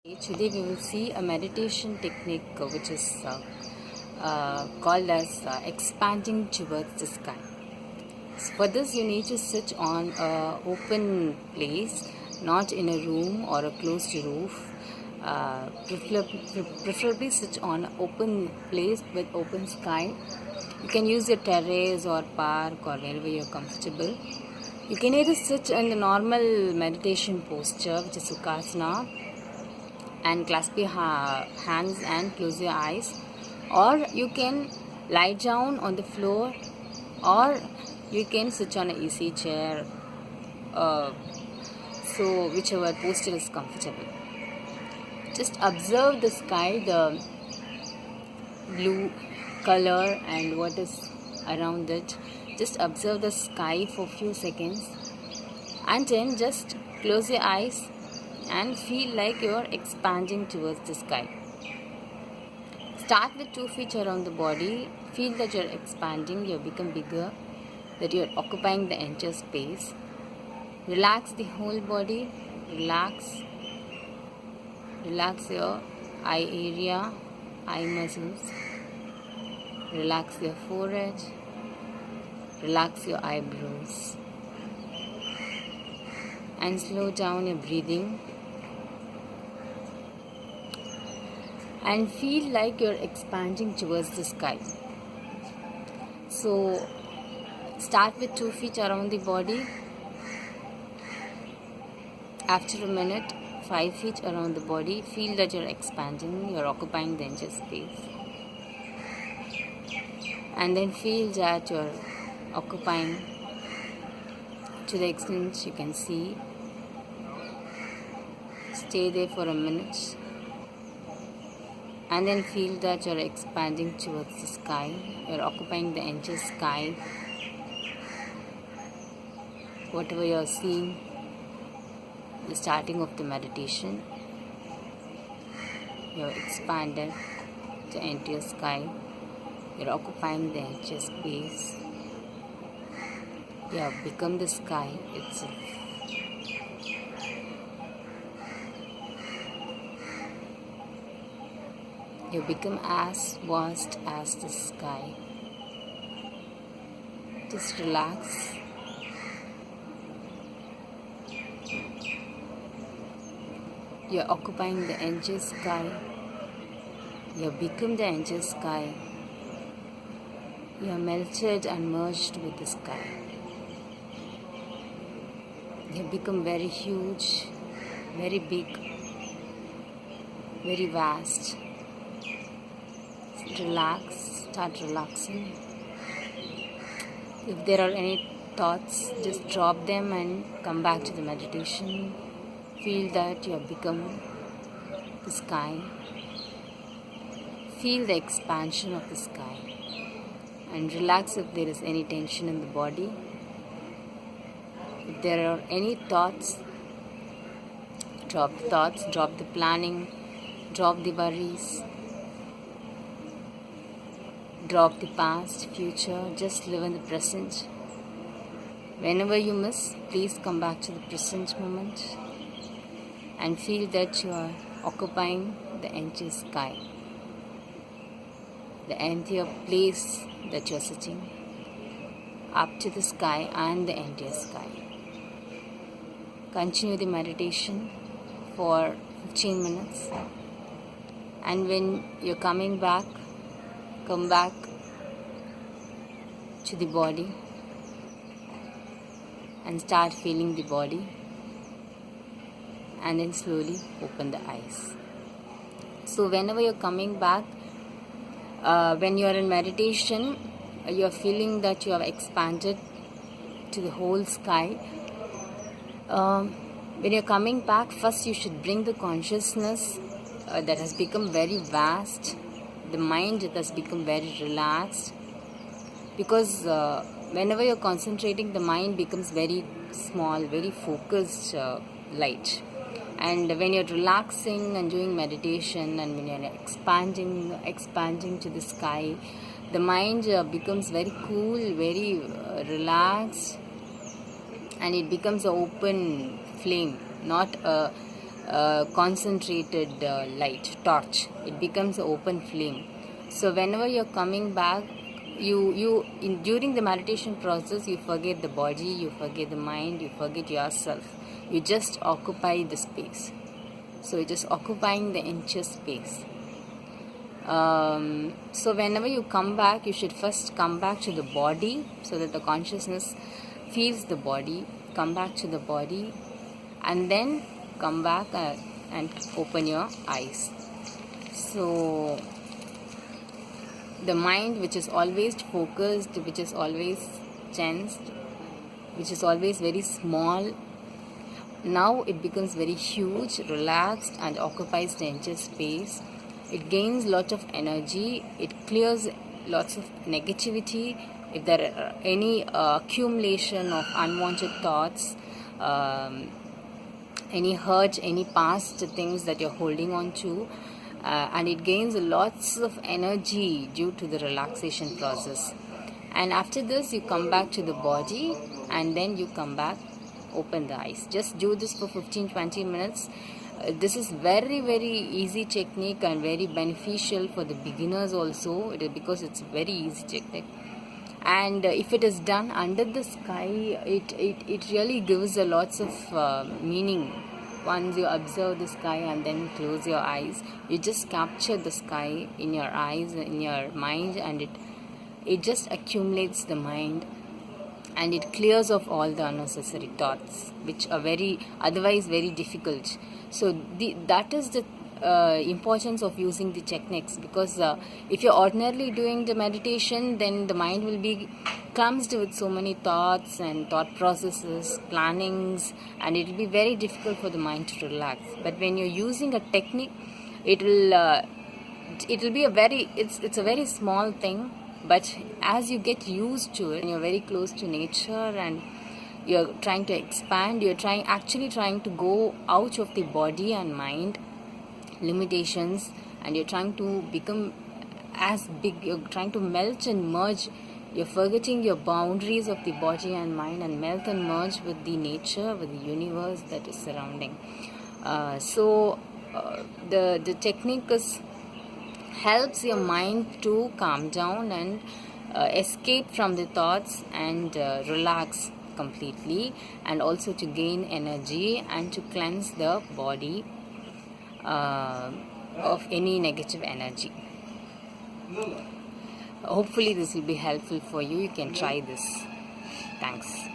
Today we will see a meditation technique which is called as expanding towards the sky. So for this you need to sit on an open place, not in a room or a closed roof. Preferably sit on an open place with open sky. You can use your terrace or park or wherever you are comfortable. You can either sit in the normal meditation posture, which is Sukhasana, and clasp your hands and close your eyes, or you can lie down on the floor, or you can sit on an easy chair, so whichever posture is comfortable. Just observe the sky, the blue color and what is around it. Just observe the sky for a few seconds and then just close your eyes and feel like you're expanding towards the sky. Start with 2 feet around the body. Feel that you're expanding, you become bigger, that you're occupying the entire space. Relax the whole body. Relax your eye area, eye muscles. Relax your forehead. Relax your eyebrows. And slow down your breathing. And feel like you're expanding towards the sky. So start with 2 feet around the body. After a minute, 5 feet around the body. Feel that you're expanding, you're occupying the entire space. And then feel that you're occupying to the extent you can see. Stay there for a minute. And then feel that you're expanding towards the sky. You're occupying the entire sky. Whatever you're seeing, the starting of the meditation, you're expanded the entire sky. You're occupying the entire space. You have become the sky itself. You become as vast as the sky. Just relax. You're occupying the entire sky. You become the entire sky. You are melted and merged with the sky. You become very huge, very big, very vast. Relax, start relaxing. If there are any thoughts, just drop them and come back to the meditation. Feel that you have become the sky. Feel the expansion of the sky. And relax if there is any tension in the body. If there are any thoughts, drop the thoughts, drop the planning, drop the worries. Drop the past, future, just live in the present. Whenever you miss, please come back to the present moment and feel that you are occupying the entire sky, the entire place that you are sitting, up to the sky and the entire sky. Continue the meditation for 15 minutes, and when you're coming back, come back to the body and start feeling the body, and then slowly open the eyes. So whenever you're coming back, when you're in meditation, you're feeling that you have expanded to the whole sky. When you're coming back, first you should bring the consciousness that has become very vast, the mind that has become very relaxed, because whenever you're concentrating, the mind becomes very small, very focused, light. And when you're relaxing and doing meditation, and when you're expanding to the sky, the mind becomes very cool, very relaxed, and it becomes an open flame, not a concentrated light, torch. It becomes an open flame. So whenever you're coming back, during the meditation process, you forget the body, you forget the mind, you forget yourself. You just occupy the space. So you're just occupying the entire space. So whenever you come back, you should first come back to the body, so that the consciousness feels the body. Come back to the body, and then come back and open your eyes. So the mind, which is always focused, which is always tensed, which is always very small, now it becomes very huge, relaxed, and occupies the entire space. It gains lot of energy. It clears lots of negativity. If there are any accumulation of unwanted thoughts, any hurt, any past things that you're holding on to, and it gains lots of energy due to the relaxation process. And after this, you come back to the body, and then you come back, open the eyes. Just do this for 15-20 minutes. This is very, very easy technique and very beneficial for the beginners also, because it's very easy technique. And if it is done under the sky, it really gives a lots of meaning. Once you observe the sky and then close your eyes, you just capture the sky in your eyes, in your mind, and it just accumulates the mind, and it clears off all the unnecessary thoughts, which are otherwise very difficult. So that is the importance of using the techniques, because if you're ordinarily doing the meditation, then the mind will be clumsed with so many thoughts and thought processes, plannings, and it will be very difficult for the mind to relax. But when you're using a technique, it will be it's a very small thing, but as you get used to it and you're very close to nature and you're trying to expand, you're actually trying to go out of the body and mind limitations, and you're trying to become as big, you're trying to melt and merge. You're forgetting your boundaries of the body and mind and melt and merge with the nature, with the universe that is surrounding. The technique helps your mind to calm down and escape from the thoughts and relax completely, and also to gain energy and to cleanse the body of any negative energy. Hopefully this will be helpful for you. You can try this. Thanks.